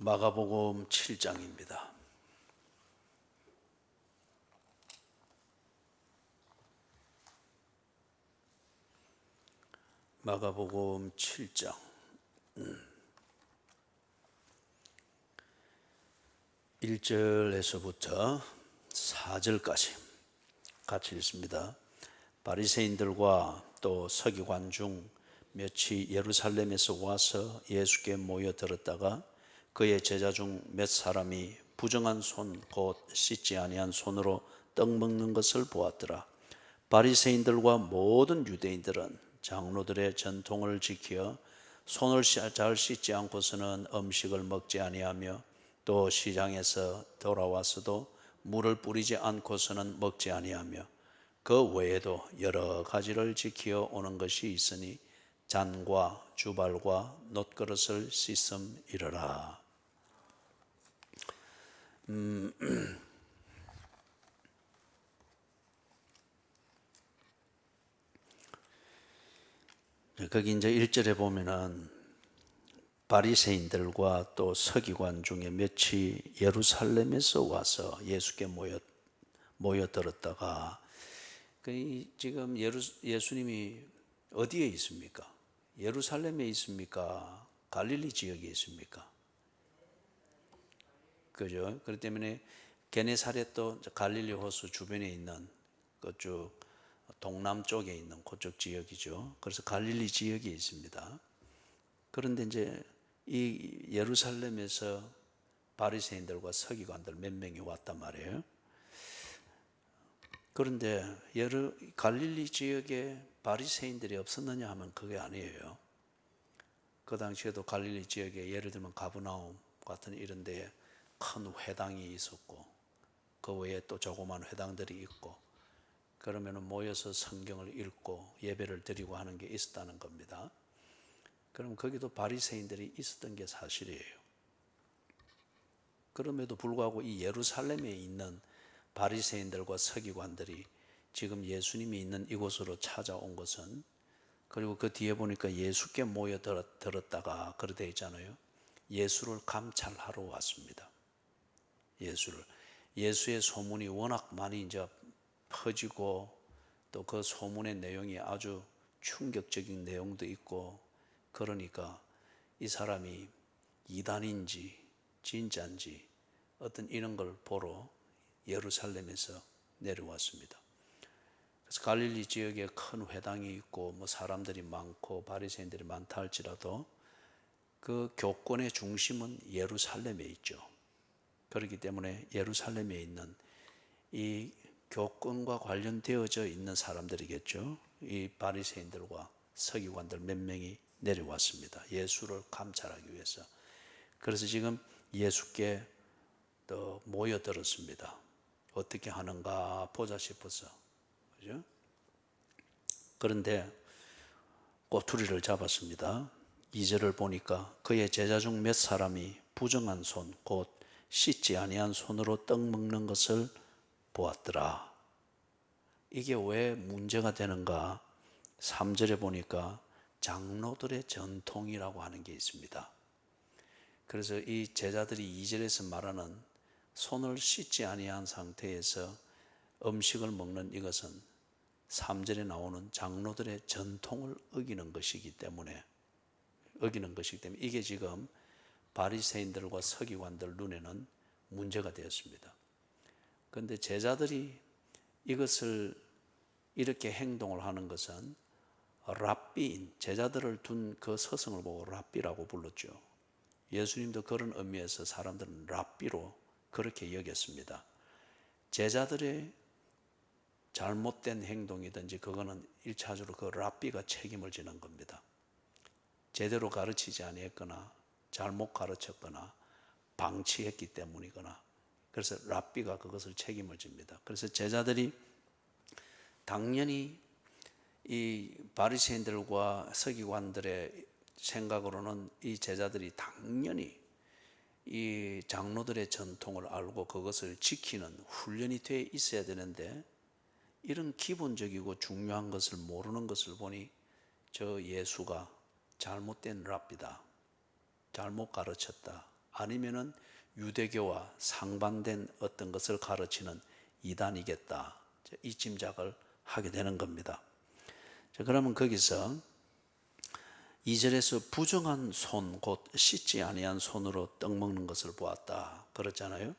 마가복음 7장입니다. 마가복음 7장 1절에서부터 4절까지 같이 읽습니다. 바리새인들과 또 서기관 중 몇이 예루살렘에서 와서 예수께 모여들었다가 그의 제자 중 몇 사람이 부정한 손 곧 씻지 아니한 손으로 떡 먹는 것을 보았더라. 바리새인들과 모든 유대인들은 장로들의 전통을 지켜 손을 잘 씻지 않고서는 음식을 먹지 아니하며 또 시장에서 돌아와서도 물을 뿌리지 않고서는 먹지 아니하며 그 외에도 여러 가지를 지켜 오는 것이 있으니 잔과 주발과 놋그릇을 씻음이러라. 거기 이제 1절에 보면은 바리새인들과 또 서기관 중에 몇이 예루살렘에서 와서 예수께 모여들었다가 지금 예수님이 어디에 있습니까? 예루살렘에 있습니까? 갈릴리 지역에 있습니까? 그죠? 그렇기 때문에 게네사렛도 갈릴리 호수 주변에 있는 그쪽 동남쪽에 있는 그쪽 지역이죠. 그래서 갈릴리 지역에 있습니다. 그런데 이제 이 예루살렘에서 바리새인들과 서기관들 몇 명이 왔단 말이에요. 그런데 갈릴리 지역에 바리새인들이 없었느냐 하면 그게 아니에요. 그 당시에도 갈릴리 지역에 예를 들면 가브나움 같은 이런 데에 큰 회당이 있었고 그 외에 또 조그만 회당들이 있고 그러면 모여서 성경을 읽고 예배를 드리고 하는 게 있었다는 겁니다. 그럼 거기도 바리새인들이 있었던 게 사실이에요. 그럼에도 불구하고 이 예루살렘에 있는 바리새인들과 서기관들이 지금 예수님이 있는 이곳으로 찾아온 것은, 그리고 그 뒤에 보니까 예수께 모여들었다가 그렇게 있잖아요. 예수를 감찰하러 왔습니다. 예수의 소문이 워낙 많이 이제 퍼지고 또 그 소문의 내용이 아주 충격적인 내용도 있고 그러니까 이 사람이 이단인지 진짜인지 어떤 이런 걸 보러 예루살렘에서 내려왔습니다. 그래서 갈릴리 지역에 큰 회당이 있고 뭐 사람들이 많고 바리새인들이 많다 할지라도 그 교권의 중심은 예루살렘에 있죠. 그렇기 때문에 예루살렘에 있는 이 교권과 관련되어져 있는 사람들이겠죠. 이 바리새인들과 서기관들 몇 명이 내려왔습니다. 예수를 감찰하기 위해서. 그래서 지금 예수께 또 모여들었습니다. 어떻게 하는가 보자 싶어서. 그죠? 그런데 꼬투리를 잡았습니다. 2절을 보니까 그의 제자 중 몇 사람이 부정한 손, 곧 씻지 아니한 손으로 떡 먹는 것을 보았더라. 이게 왜 문제가 되는가? 3절에 보니까 장로들의 전통이라고 하는 게 있습니다. 그래서 이 제자들이 2절에서 말하는 손을 씻지 아니한 상태에서 음식을 먹는 이것은 3절에 나오는 장로들의 전통을 어기는 것이기 때문에 이게 지금 바리새인들과 서기관들 눈에는 문제가 되었습니다. 그런데 제자들이 이것을 이렇게 행동을 하는 것은 랍비인, 제자들을 둔 그 서성을 보고 랍비라고 불렀죠. 예수님도 그런 의미에서 사람들은 랍비로 그렇게 여겼습니다. 제자들의 잘못된 행동이든지 그거는 1차적으로 그 랍비가 책임을 지는 겁니다. 제대로 가르치지 아니했거나 잘못 가르쳤거나 방치했기 때문이거나, 그래서 랍비가 그것을 책임을 집니다. 그래서 제자들이 당연히 이 바리새인들과 서기관들의 생각으로는 이 제자들이 당연히 이 장로들의 전통을 알고 그것을 지키는 훈련이 돼 있어야 되는데 이런 기본적이고 중요한 것을 모르는 것을 보니 저 예수가 잘못된 랍비다, 잘못 가르쳤다, 아니면은 유대교와 상반된 어떤 것을 가르치는 이단이겠다. 이 짐작을 하게 되는 겁니다. 자, 그러면 거기서 2절에서 부정한 손, 곧 씻지 아니한 손으로 떡 먹는 것을 보았다. 그렇잖아요.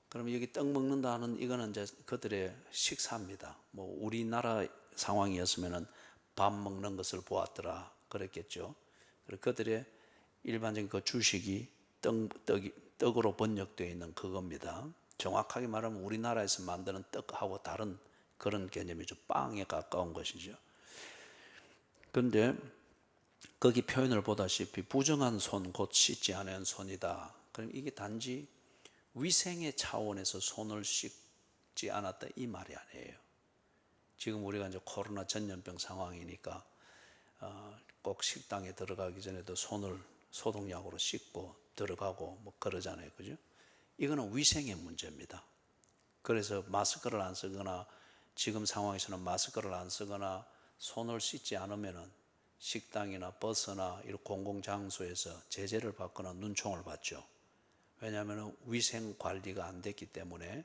그럼 여기 떡 먹는다는 이거는 이제 그들의 식사입니다. 뭐 우리나라 상황이었으면은 밥 먹는 것을 보았더라 그랬겠죠. 그리고 그들의 일반적인 그 주식이 떡으로 번역되어 있는 그겁니다. 정확하게 말하면 우리나라에서 만드는 떡하고 다른 그런 개념이죠. 빵에 가까운 것이죠. 그런데 거기 표현을 보다시피 부정한 손, 곧 씻지 않은 손이다. 그럼 이게 단지 위생의 차원에서 손을 씻지 않았다 이 말이 아니에요. 지금 우리가 이제 코로나 전염병 상황이니까 꼭 식당에 들어가기 전에도 손을 소독약으로 씻고 들어가고 뭐 그러잖아요, 그죠? 이거는 위생의 문제입니다. 그래서 마스크를 안 쓰거나 지금 상황에서는 마스크를 안 쓰거나 손을 씻지 않으면은 식당이나 버스나 이런 공공장소에서 제재를 받거나 눈총을 받죠. 왜냐하면 위생 관리가 안 됐기 때문에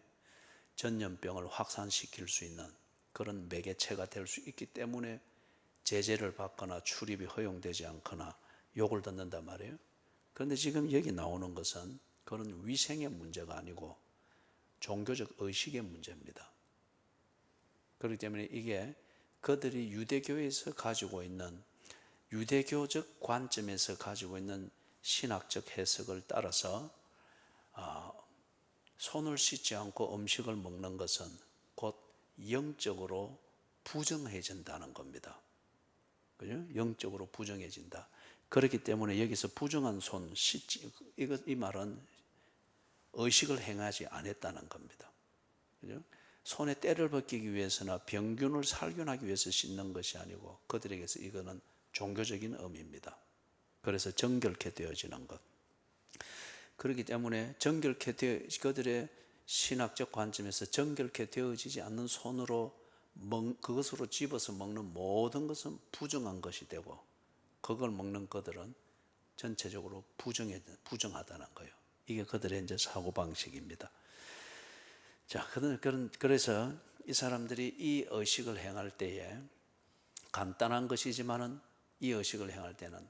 전염병을 확산시킬 수 있는 그런 매개체가 될 수 있기 때문에 제재를 받거나 출입이 허용되지 않거나 욕을 듣는단 말이에요. 그런데 지금 여기 나오는 것은 그런 위생의 문제가 아니고 종교적 의식의 문제입니다. 그렇기 때문에 이게 그들이 유대교에서 가지고 있는 유대교적 관점에서 가지고 있는 신학적 해석을 따라서 손을 씻지 않고 음식을 먹는 것은 곧 영적으로 부정해진다는 겁니다. 그죠? 영적으로 부정해진다. 그렇기 때문에 여기서 부정한 손 씻지 이 말은 의식을 행하지 않았다는 겁니다. 그죠? 손에 때를 벗기기 위해서나 병균을 살균하기 위해서 씻는 것이 아니고 그들에게서 이거는 종교적인 의미입니다. 그래서 정결케 되어지는 것. 그렇기 때문에 그들의 신학적 관점에서 정결케 되어지지 않는 손으로 그것으로 집어서 먹는 모든 것은 부정한 것이 되고 그걸 먹는 그들은 전체적으로 부정하다는 거예요. 이게 그들의 이제 사고방식입니다. 자, 그래서 이 사람들이 이 의식을 행할 때에 간단한 것이지만은 이 의식을 행할 때는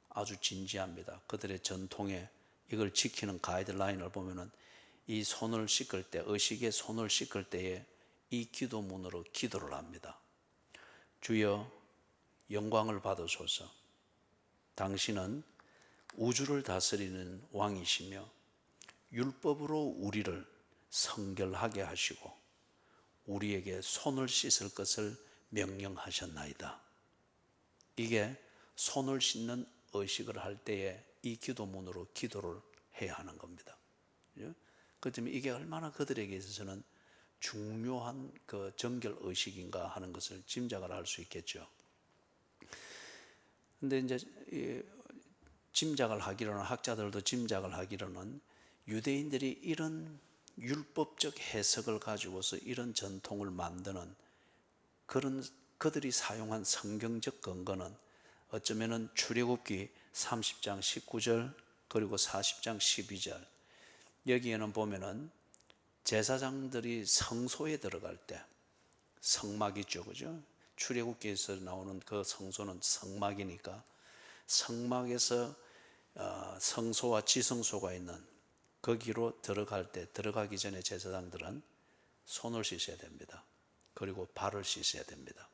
아주 진지합니다. 그들의 전통에 이걸 지키는 가이드라인을 보면은 이 손을 씻을 때, 의식의 손을 씻을 때에 이 기도문으로 기도를 합니다. 주여 영광을 받으소서. 당신은 우주를 다스리는 왕이시며 율법으로 우리를 성결하게 하시고 우리에게 손을 씻을 것을 명령하셨나이다. 이게 손을 씻는 의식을 할 때에 이 기도문으로 기도를 해야 하는 겁니다. 그 때문에 이게 얼마나 그들에게 있어서는 중요한 그 정결 의식인가 하는 것을 짐작을 할 수 있겠죠. 근데 이제 짐작을 하기로는 학자들도 짐작을 하기로는 유대인들이 이런 율법적 해석을 가지고서 이런 전통을 만드는 그런 그들이 사용한 성경적 근거는 어쩌면은 출애굽기 30장 19절 그리고 40장 12절 여기에는 보면은 제사장들이 성소에 들어갈 때 성막 있죠, 그죠? 출애굽기에서 나오는 그 성소는 성막이니까 성막에서 성소와 지성소가 있는 거기로 들어갈 때 들어가기 전에 제사장들은 손을 씻어야 됩니다. 그리고 발을 씻어야 됩니다.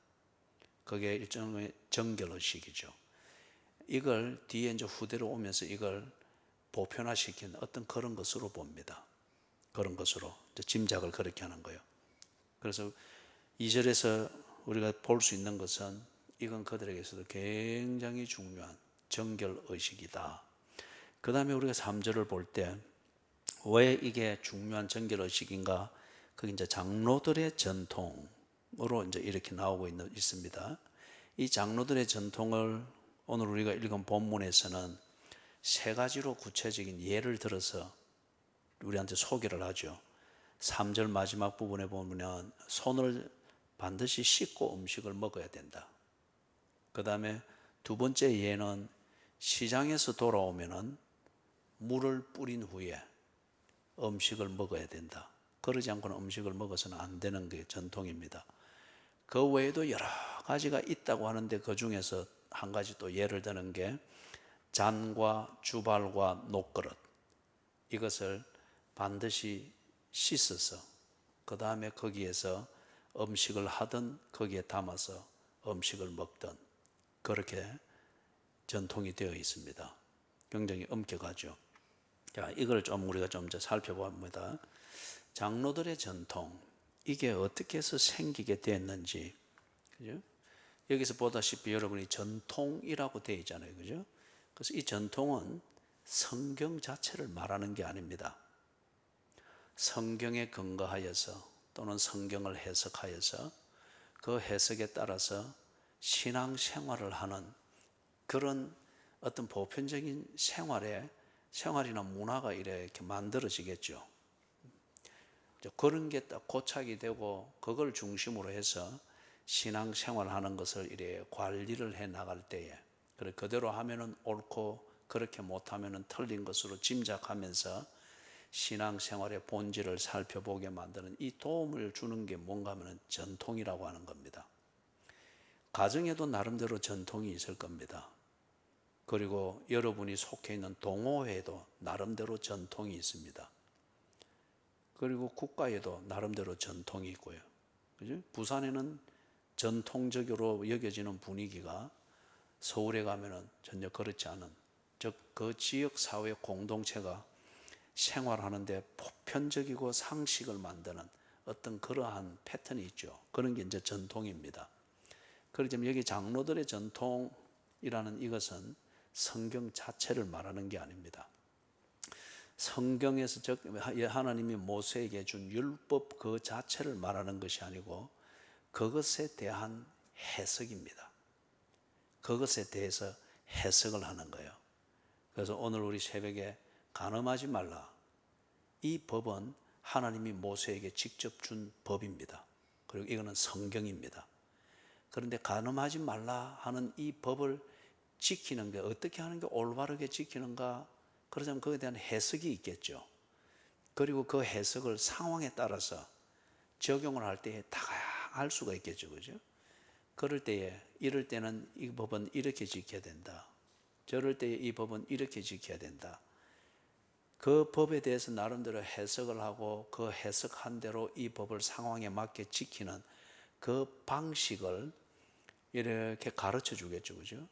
그게 일종의 정결의식이죠. 이걸 뒤에 이제 후대로 오면서 이걸 보편화시킨 어떤 그런 것으로 봅니다. 그런 것으로 이제 짐작을 그렇게 하는 거예요. 그래서 2절에서 우리가 볼 수 있는 것은 이건 그들에게서도 굉장히 중요한 정결의식이다. 그 다음에 우리가 3절을 볼 때 왜 이게 중요한 정결의식인가? 그게 이제 장로들의 전통으로 이제 이렇게 나오고 있습니다. 이 장로들의 전통을 오늘 우리가 읽은 본문에서는 세 가지로 구체적인 예를 들어서 우리한테 소개를 하죠. 3절 마지막 부분에 보면 손을 반드시 씻고 음식을 먹어야 된다. 그 다음에 두 번째 예는 시장에서 돌아오면은 물을 뿌린 후에 음식을 먹어야 된다. 그러지 않고는 음식을 먹어서는 안 되는 게 전통입니다. 그 외에도 여러 가지가 있다고 하는데 그 중에서 한 가지 또 예를 드는 게 잔과 주발과 녹그릇, 이것을 반드시 씻어서 그 다음에 거기에서 음식을 하든 거기에 담아서 음식을 먹든 그렇게 전통이 되어 있습니다. 굉장히 엄격하죠. 자, 이걸 좀 우리가 좀 살펴봅니다. 장로들의 전통, 이게 어떻게 해서 생기게 됐는지, 그죠? 여기서 보다시피 여러분이 전통이라고 되어 있잖아요, 그죠? 그래서 이 전통은 성경 자체를 말하는 게 아닙니다. 성경에 근거하여서 또는 성경을 해석하여서 그 해석에 따라서 신앙생활을 하는 그런 어떤 보편적인 생활이나 문화가 이렇게 만들어지겠죠. 그런 게 딱 고착이 되고 그걸 중심으로 해서 신앙생활 하는 것을 이래 관리를 해 나갈 때에 그대로 하면은 옳고 그렇게 못하면은 틀린 것으로 짐작하면서 신앙생활의 본질을 살펴보게 만드는 이 도움을 주는 게 뭔가 하면 전통이라고 하는 겁니다. 가정에도 나름대로 전통이 있을 겁니다. 그리고 여러분이 속해 있는 동호회에도 나름대로 전통이 있습니다. 그리고 국가에도 나름대로 전통이 있고요. 그죠? 부산에는 전통적으로 여겨지는 분위기가 서울에 가면은 전혀 그렇지 않은, 즉 그 지역 사회 공동체가 생활하는데 보편적이고 상식을 만드는 어떤 그러한 패턴이 있죠. 그런 게 이제 전통입니다. 그렇지만 여기 장로들의 전통이라는 이것은 성경 자체를 말하는 게 아닙니다. 성경에서 즉 하나님이 모세에게 준 율법 그 자체를 말하는 것이 아니고 그것에 대한 해석입니다. 그것에 대해서 해석을 하는 거예요. 그래서 오늘 우리 새벽에 간음하지 말라, 이 법은 하나님이 모세에게 직접 준 법입니다. 그리고 이거는 성경입니다. 그런데 간음하지 말라 하는 이 법을 지키는 게 어떻게 하는 게 올바르게 지키는가, 그러자면 그에 대한 해석이 있겠죠. 그리고 그 해석을 상황에 따라서 적용을 할 때에 다양할 수가 있겠죠. 그죠? 그럴 때에 이럴 때는 이 법은 이렇게 지켜야 된다. 저럴 때에 이 법은 이렇게 지켜야 된다. 그 법에 대해서 나름대로 해석을 하고 그 해석한 대로 이 법을 상황에 맞게 지키는 그 방식을 이렇게 가르쳐 주겠죠. 그죠?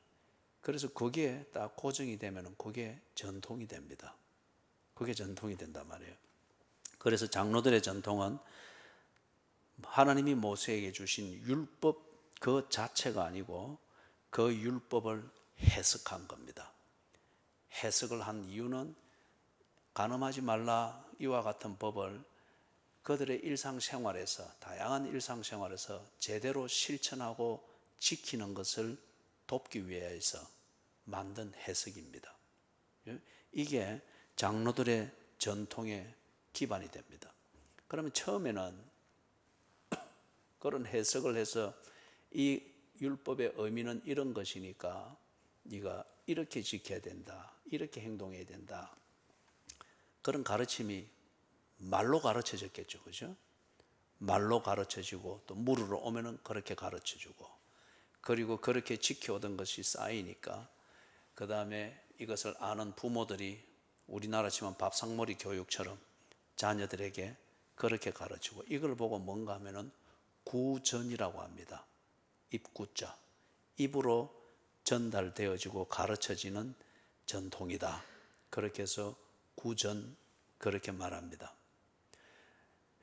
그래서 그게 딱 고정이 되면 그게 전통이 됩니다. 그게 전통이 된단 말이에요. 그래서 장로들의 전통은 하나님이 모세에게 주신 율법 그 자체가 아니고 그 율법을 해석한 겁니다. 해석을 한 이유는 간음하지 말라 이와 같은 법을 그들의 일상생활에서, 다양한 일상생활에서 제대로 실천하고 지키는 것을 돕기 위해서 만든 해석입니다. 이게 장로들의 전통의 기반이 됩니다. 그러면 처음에는 그런 해석을 해서 이 율법의 의미는 이런 것이니까 네가 이렇게 지켜야 된다, 이렇게 행동해야 된다, 그런 가르침이 말로 가르쳐졌겠죠. 그죠? 말로 가르쳐지고 또 물으러 오면은 그렇게 가르쳐주고, 그리고 그렇게 지켜오던 것이 쌓이니까 그 다음에 이것을 아는 부모들이 우리나라 치면 밥상머리 교육처럼 자녀들에게 그렇게 가르치고, 이걸 보고 뭔가 하면은 구전이라고 합니다. 입구자, 입으로 전달되어지고 가르쳐지는 전통이다. 그렇게 해서 구전, 그렇게 말합니다.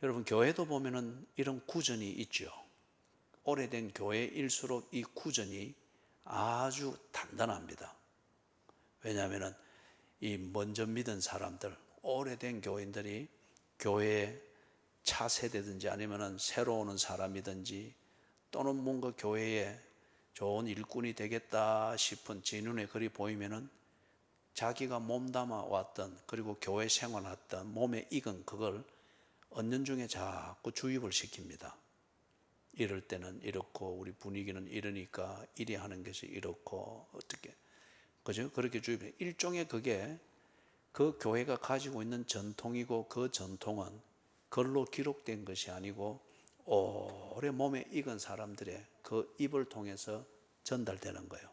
여러분, 교회도 보면은 이런 구전이 있죠. 오래된 교회일수록 이 구전이 아주 단단합니다. 왜냐하면은 이 먼저 믿은 사람들, 오래된 교인들이 교회에 차세대든지 아니면은 새로 오는 사람이든지 또는 뭔가 교회에 좋은 일꾼이 되겠다 싶은 진운의 글이 보이면은 자기가 몸담아 왔던, 그리고 교회 생활했던 몸에 익은 그걸 은연중에 자꾸 주입을 시킵니다. 이럴 때는 이렇고 우리 분위기는 이러니까 이리 하는 것이 이렇고 어떻게, 그죠? 그렇게 주입해. 일종의 그게 그 교회가 가지고 있는 전통이고 그 전통은 글로 기록된 것이 아니고 오래 몸에 익은 사람들의 그 입을 통해서 전달되는 거예요.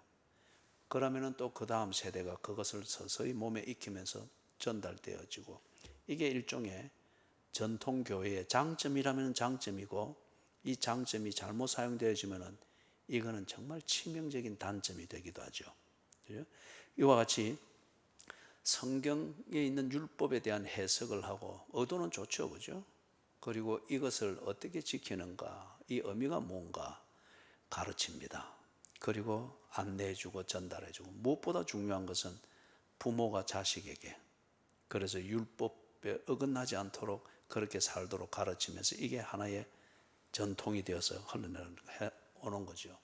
그러면은 또 그 다음 세대가 그것을 서서히 몸에 익히면서 전달되어지고, 이게 일종의 전통교회의 장점이라면 장점이고, 이 장점이 잘못 사용되어지면은 이거는 정말 치명적인 단점이 되기도 하죠. 그죠? 이와 같이 성경에 있는 율법에 대한 해석을 하고, 의도는 좋죠, 그죠? 그리고 이것을 어떻게 지키는가, 이 의미가 뭔가 가르칩니다. 그리고 안내해주고 전달해주고, 무엇보다 중요한 것은 부모가 자식에게, 그래서 율법에 어긋나지 않도록 그렇게 살도록 가르치면서 이게 하나의 전통이 되어서 흘러오는 거죠.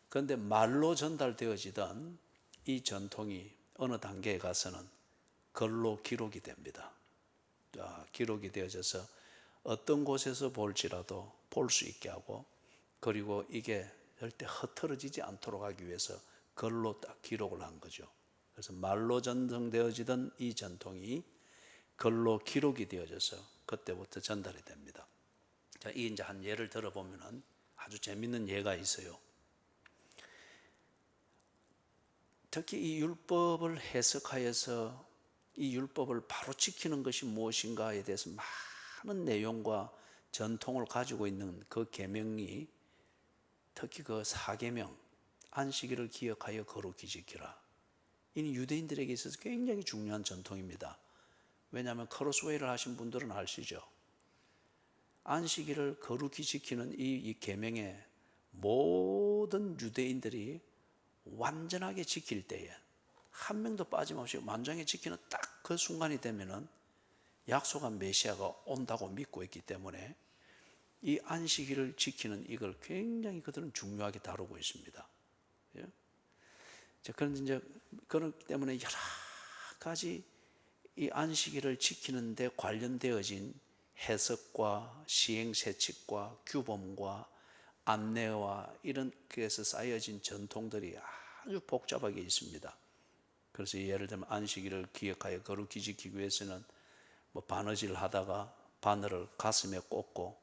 그런데 말로 전달되어지던 이 전통이 어느 단계에 가서는 글로 기록이 됩니다. 기록이 되어져서 어떤 곳에서 볼지라도 볼 수 있게 하고, 그리고 이게 절대 흐트러지지 않도록 하기 위해서 글로 딱 기록을 한 거죠. 그래서 말로 전승되어지던 이 전통이 글로 기록이 되어져서 그때부터 전달이 됩니다. 자, 이 이제 한 예를 들어보면은 아주 재밌는 예가 있어요. 특히 이 율법을 해석하여서 이 율법을 바로 지키는 것이 무엇인가에 대해서 많은 내용과 전통을 가지고 있는 그 계명이, 특히 그 4계명, 안식일을 기억하여 거룩히 지키라, 이는 유대인들에게 있어서 굉장히 중요한 전통입니다. 왜냐하면 크로스웨이를 하신 분들은 아시죠? 안식일을 거룩히 지키는 이 계명에 모든 유대인들이 완전하게 지킬 때에, 한 명도 빠짐없이 완전하게 지키는 딱 그 순간이 되면은 약속한 메시아가 온다고 믿고 있기 때문에 이 안식일을 지키는 이걸 굉장히 그들은 중요하게 다루고 있습니다. 예? 그런데 이제 그렇기 때문에 여러 가지 이 안식일을 지키는 데 관련되어진 해석과 시행세칙과 규범과 안내와 이런 것에서 쌓여진 전통들이 아주 복잡하게 있습니다. 그래서 예를 들면 안식일을 기억하여 거룩히 지키기 위해서는 뭐 바느질 하다가 바늘을 가슴에 꽂고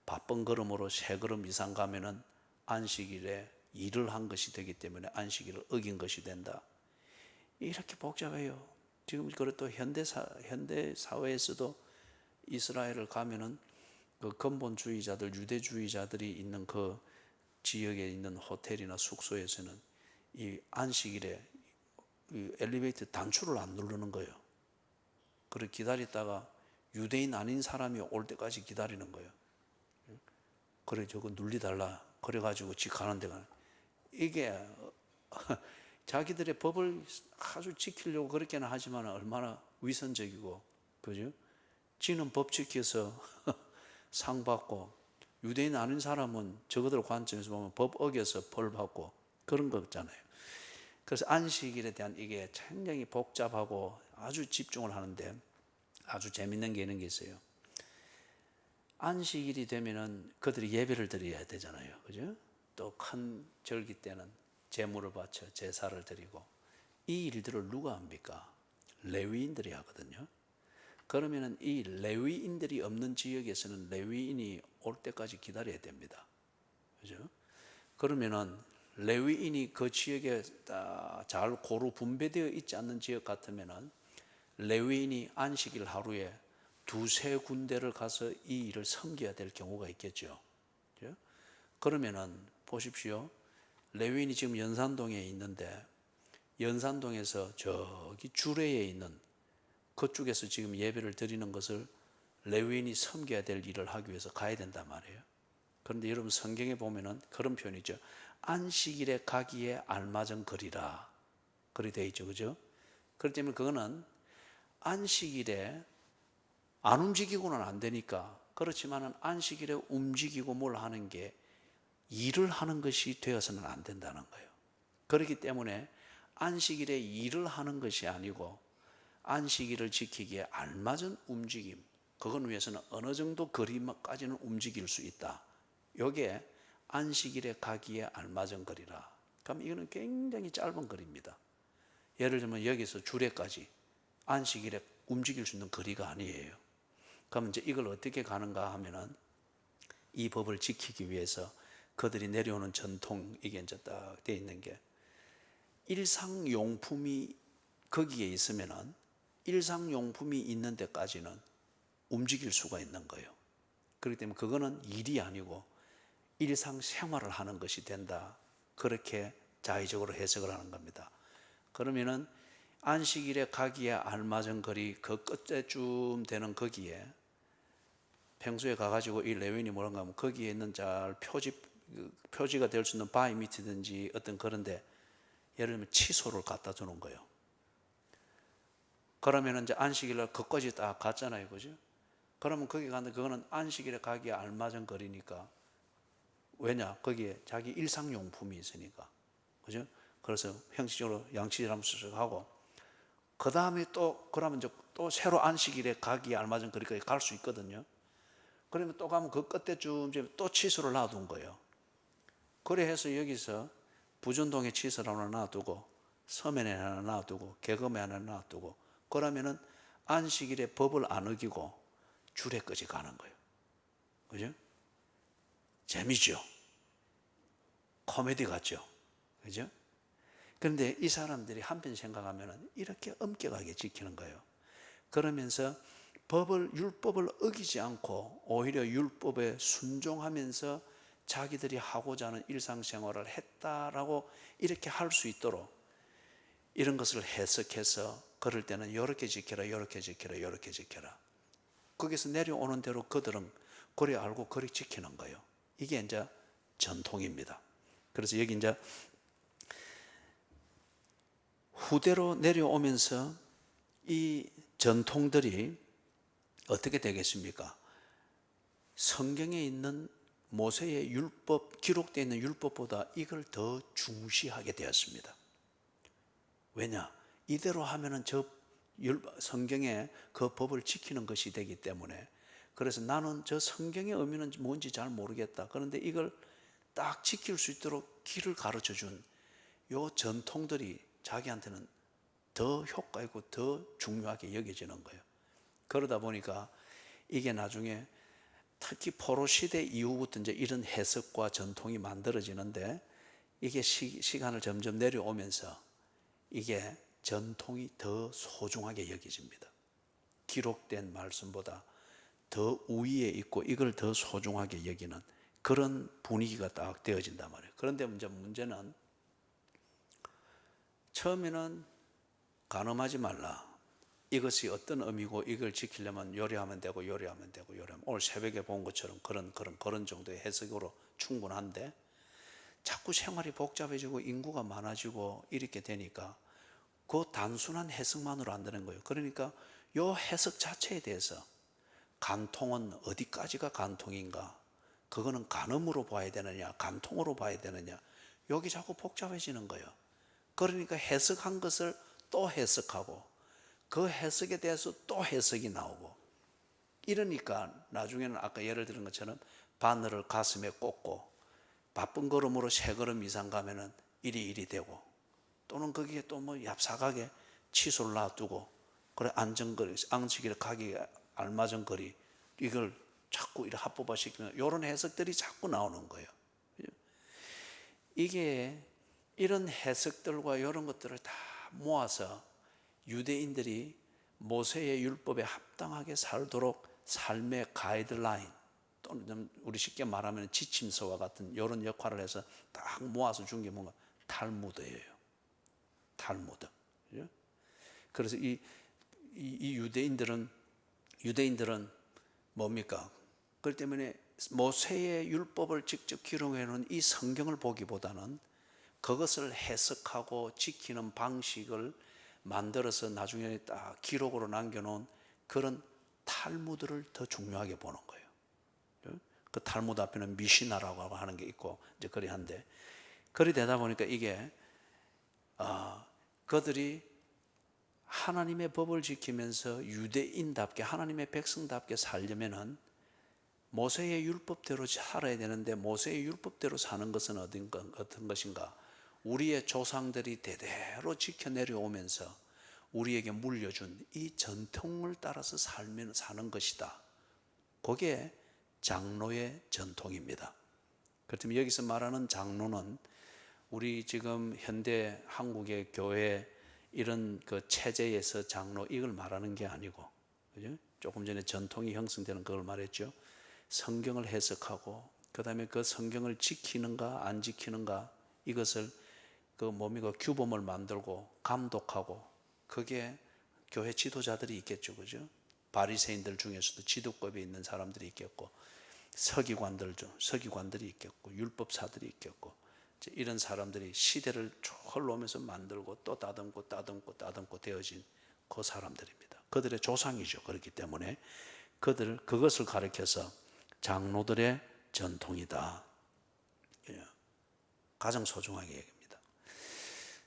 바쁜 걸음으로 3걸음 이상 가면은 안식일에 일을 한 것이 되기 때문에 안식일을 어긴 것이 된다. 이렇게 복잡해요. 지금 그래도 현대 사회에서도 이스라엘을 가면은 그 근본주의자들, 유대주의자들이 있는 그 지역에 있는 호텔이나 숙소에서는 이 안식일에 이 엘리베이터 단추를 안 누르는 거예요. 그래 기다리다가 유대인 아닌 사람이 올 때까지 기다리는 거예요. 그래 저거 눌리달라. 그래가지고 지 가는 데가, 이게 자기들의 법을 아주 지키려고 그렇게는 하지만 얼마나 위선적이고, 그죠? 지는 법 지켜서 상 받고, 유대인 아닌 사람은 저거들 관점에서 보면 법 어겨서 벌 받고 그런 거 있잖아요. 그래서 안식일에 대한 이게 굉장히 복잡하고 아주 집중을 하는데 아주 재밌는 게 있는 게 있어요. 안식일이 되면은 그들이 예배를 드려야 되잖아요. 그죠? 또 큰 절기 때는 제물을 바쳐 제사를 드리고, 이 일들을 누가 합니까? 레위인들이 하거든요. 그러면은 이 레위인들이 없는 지역에서는 레위인이 올 때까지 기다려야 됩니다. 그죠? 그러면은 레위인이 그 지역에 잘 고루 분배되어 있지 않는 지역 같으면은 레위인이 안식일 하루에 2-3군데를 가서 이 일을 섬겨야 될 경우가 있겠죠. 그죠? 그러면은 보십시오. 레위인이 지금 연산동에 있는데 연산동에서 저기 주례에 있는 그쪽에서 지금 예배를 드리는 것을 레위인이 섬겨야 될 일을 하기 위해서 가야 된단 말이에요. 그런데 여러분 성경에 보면은 그런 표현이죠. 안식일에 가기에 알맞은 거리라. 그리 되어 있죠. 그죠? 그렇기 때문에 그거는 안식일에 안 움직이고는 안 되니까, 그렇지만은 안식일에 움직이고 뭘 하는 게 일을 하는 것이 되어서는 안 된다는 거예요. 그렇기 때문에 안식일에 일을 하는 것이 아니고 안식일을 지키기에 알맞은 움직임, 그건 위해서는 어느 정도 거리까지는 움직일 수 있다. 이게 안식일에 가기에 알맞은 거리라. 그럼 이거는 굉장히 짧은 거리입니다. 예를 들면 여기서 주례까지 안식일에 움직일 수 있는 거리가 아니에요. 그럼 이제 이걸 어떻게 가는가 하면은 이 법을 지키기 위해서 그들이 내려오는 전통, 이게 이제 딱 되어 있는 게, 일상용품이 거기에 있으면은 일상용품이 있는 데까지는 움직일 수가 있는 거예요. 그렇기 때문에 그거는 일이 아니고 일상생활을 하는 것이 된다. 그렇게 자의적으로 해석을 하는 겁니다. 그러면은 안식일에 가기에 알맞은 거리, 그 끝에쯤 되는 거기에 평소에 가가지고 이 레위인이 뭐란가 하면 거기에 있는 잘 표지가 될 수 있는 바위 밑이든지 어떤 그런데 예를 들면 치소를 갖다 주는 거예요. 그러면 이제 안식일날 그까지 딱 갔잖아요, 그죠? 그러면 거기 가는데 그거는 안식일에 가기에 알맞은 거리니까. 왜냐? 거기에 자기 일상용품이 있으니까, 그죠? 그래서 형식적으로 양치질 한번 쓱 하고, 그 다음에 또 그러면 이제 또 새로 안식일에 가기에 알맞은 거리까지 갈 수 있거든요. 그러면 또 가면 그 끝에쯤 또 치수를 놔둔 거예요. 그래 해서 여기서 부전동에 치수를 하나 놔두고, 서면에 하나 놔두고, 개검에 하나 놔두고, 그러면은 안식일에 법을 안 어기고 주례까지 가는 거예요. 그죠? 재미죠? 코미디 같죠? 그죠? 그런데 이 사람들이 한편 생각하면 이렇게 엄격하게 지키는 거예요. 그러면서 율법을 어기지 않고 오히려 율법에 순종하면서 자기들이 하고자 하는 일상생활을 했다라고 이렇게 할 수 있도록 이런 것을 해석해서 그럴 때는 이렇게 지켜라, 이렇게 지켜라, 이렇게 지켜라. 거기서 내려오는 대로 그들은 그래 알고 그래 지키는 거예요. 이게 이제 전통입니다. 그래서 여기 이제 후대로 내려오면서 이 전통들이 어떻게 되겠습니까? 성경에 있는 모세의 율법, 기록되어 있는 율법보다 이걸 더 중시하게 되었습니다. 왜냐? 이대로 하면은 성경의 그 법을 지키는 것이 되기 때문에. 그래서 나는 저 성경의 의미는 뭔지 잘 모르겠다. 그런데 이걸 딱 지킬 수 있도록 길을 가르쳐 준 요 전통들이 자기한테는 더 효과 있고 더 중요하게 여겨지는 거예요. 그러다 보니까 이게 나중에 특히 포로 시대 이후부터 이제 이런 해석과 전통이 만들어지는데, 이게 시간을 점점 내려오면서 이게 전통이 더 소중하게 여겨집니다. 기록된 말씀보다 더 우위에 있고 이걸 더 소중하게 여기는 그런 분위기가 딱 되어진단 말이에요. 그런데 문제는 처음에는 간음하지 말라, 이것이 어떤 의미고 이걸 지키려면 요리하면 되고 요리하면 되고 요리하면, 오늘 새벽에 본 것처럼 그런 정도의 해석으로 충분한데, 자꾸 생활이 복잡해지고 인구가 많아지고 이렇게 되니까 그 단순한 해석만으로 안 되는 거예요. 그러니까 요 해석 자체에 대해서 간통은 어디까지가 간통인가, 그거는 간음으로 봐야 되느냐 간통으로 봐야 되느냐, 여기 자꾸 복잡해지는 거예요. 그러니까 해석한 것을 또 해석하고 그 해석에 대해서 또 해석이 나오고, 이러니까 나중에는 아까 예를 들은 것처럼 바늘을 가슴에 꽂고 바쁜 걸음으로 3걸음 이상 가면은 이리 되고, 또는 거기에 또 뭐 얍삭하게 치솔 놔두고, 그래 안식일에 가기에 알맞은 거리, 이걸 자꾸 이렇게 합법화시키면 이런 해석들이 자꾸 나오는 거예요. 이게 이런 해석들과 이런 것들을 다 모아서 유대인들이 모세의 율법에 합당하게 살도록 삶의 가이드라인, 또는 우리 쉽게 말하면 지침서와 같은 이런 역할을 해서 딱 모아서 준 게 뭔가 탈무드예요. 탈무드. 그래서 이 유대인들은 뭡니까? 그렇기 때문에 모세의 율법을 직접 기록해 놓은 이 성경을 보기보다는 그것을 해석하고 지키는 방식을 만들어서 나중에 딱 기록으로 남겨놓은 그런 탈무드를 더 중요하게 보는 거예요. 그 탈무드 앞에는 미시나라고 하는 게 있고 이제 그리 한데, 그리 되다 보니까 이게 그들이 하나님의 법을 지키면서 유대인답게 하나님의 백성답게 살려면은 모세의 율법대로 살아야 되는데, 모세의 율법대로 사는 것은 어떤 것인가? 우리의 조상들이 대대로 지켜 내려오면서 우리에게 물려준 이 전통을 따라서 사는 것이다. 그게 장로의 전통입니다. 그렇다면 여기서 말하는 장로는 우리 지금 현대 한국의 교회 이런 그 체제에서 장로 이걸 말하는 게 아니고, 그죠? 조금 전에 전통이 형성되는 그걸 말했죠. 성경을 해석하고 그 다음에 그 성경을 지키는가 안 지키는가 이것을 그 뭡니까 규범을 만들고 감독하고, 그게 교회 지도자들이 있겠죠, 그죠? 바리새인들 중에서도 지도급에 있는 사람들이 있겠고, 서기관들이 있겠고, 율법사들이 있겠고, 이런 사람들이 시대를 흘러오면서 만들고 또 따듬고 되어진 그 사람들입니다. 그들의 조상이죠. 그렇기 때문에 그것을 가리켜서 장로들의 전통이다. 가장 소중하게 얘기합니다.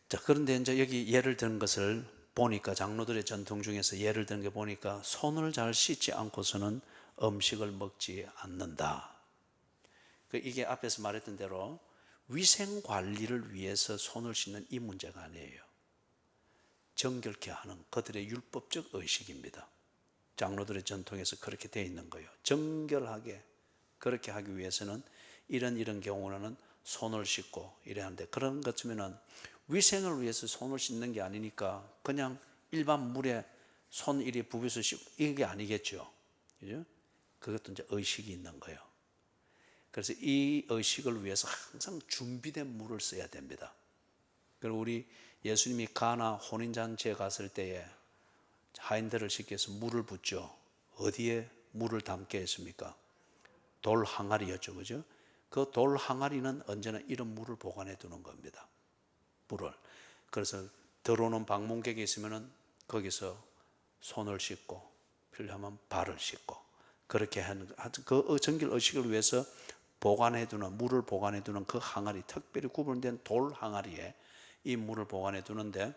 자, 그런데 이제 여기 예를 든 것을 보니까, 장로들의 전통 중에서 예를 든 게 보니까 손을 잘 씻지 않고서는 음식을 먹지 않는다. 이게 앞에서 말했던 대로 위생 관리를 위해서 손을 씻는 이 문제가 아니에요. 정결케 하는 그들의 율법적 의식입니다. 장로들의 전통에서 그렇게 되어 있는 거예요. 정결하게 그렇게 하기 위해서는 이런 경우는 손을 씻고 이래야 하는데, 그런 것 같으면은 위생을 위해서 손을 씻는 게 아니니까 그냥 일반 물에 손 이리 부비서 씻고 이게 아니겠죠. 그죠? 그것도 이제 의식이 있는 거예요. 그래서 이 의식을 위해서 항상 준비된 물을 써야 됩니다. 그리고 우리 예수님이 가나 혼인잔치에 갔을 때에 하인들을 시켜서 물을 붓죠. 어디에 물을 담게 했습니까? 돌 항아리였죠, 그죠? 그 돌 항아리는 언제나 이런 물을 보관해 두는 겁니다. 물을. 그래서 들어오는 방문객이 있으면은 거기서 손을 씻고 필요하면 발을 씻고 그렇게 하는 그 정결 의식을 위해서 물을 보관해 두는 그 항아리, 특별히 구분된 돌 항아리에 이 물을 보관해 두는데,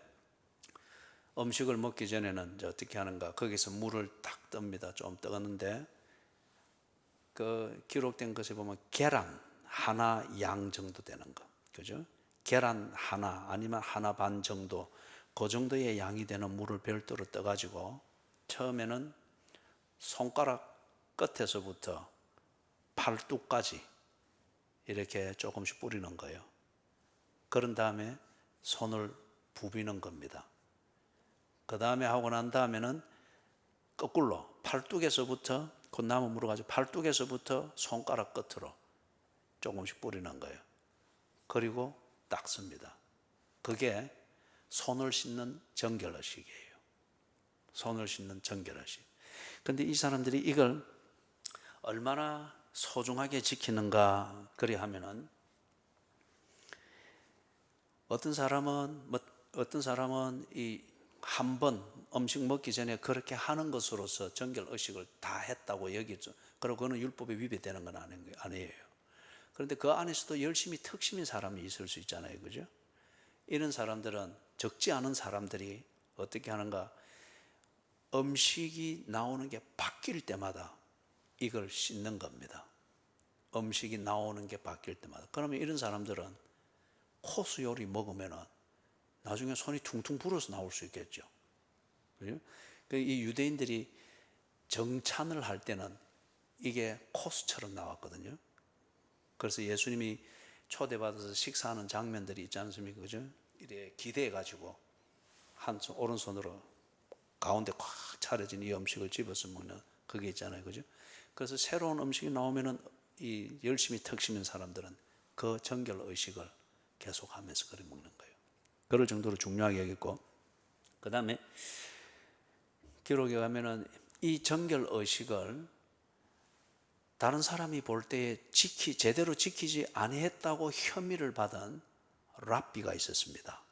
음식을 먹기 전에는 이제 어떻게 하는가? 거기서 물을 딱 뜹니다. 좀 뜨었는데 그 기록된 것에 보면 계란 하나 양 정도 되는 거, 그죠? 계란 하나 아니면 하나 반 정도, 그 정도의 양이 되는 물을 별도로 떠가지고 처음에는 손가락 끝에서부터 팔뚝까지 이렇게 조금씩 뿌리는 거예요. 그런 다음에 손을 부비는 겁니다. 그 다음에 하고 난 다음에는 거꾸로 팔뚝에서부터, 그 남은 물을 가지고 팔뚝에서부터 손가락 끝으로 조금씩 뿌리는 거예요. 그리고 닦습니다. 그게 손을 씻는 정결의식이에요. 손을 씻는 정결의식. 그런데 이 사람들이 이걸 얼마나 소중하게 지키는가 그리 하면은, 어떤 사람은 이 한 번 음식 먹기 전에 그렇게 하는 것으로서 정결 의식을 다 했다고 여기죠. 그리고 그거는 율법에 위배되는 건 아니에요. 그런데 그 안에서도 열심히 특심인 사람이 있을 수 있잖아요, 그죠? 이런 사람들은, 적지 않은 사람들이 어떻게 하는가? 음식이 나오는 게 바뀔 때마다 이걸 씻는 겁니다. 음식이 나오는 게 바뀔 때마다. 그러면 이런 사람들은 코스 요리 먹으면은 나중에 손이 퉁퉁 불어서 나올 수 있겠죠. 그죠? 이 유대인들이 정찬을 할 때는 이게 코스처럼 나왔거든요. 그래서 예수님이 초대받아서 식사하는 장면들이 있지 않습니까? 그죠? 이렇게 기대해가지고 오른손으로 가운데 꽉 차려진 이 음식을 집어서 먹는 그게 있잖아요. 그죠? 그래서 새로운 음식이 나오면은 이 열심히 특심인 사람들은 그 정결 의식을 계속하면서 그래 먹는 거예요. 그럴 정도로 중요하게 여겼고, 그 다음에 기록에 가면은 이 정결 의식을 다른 사람이 볼 때에 제대로 지키지 아니했다고 혐의를 받은 랍비가 있었습니다.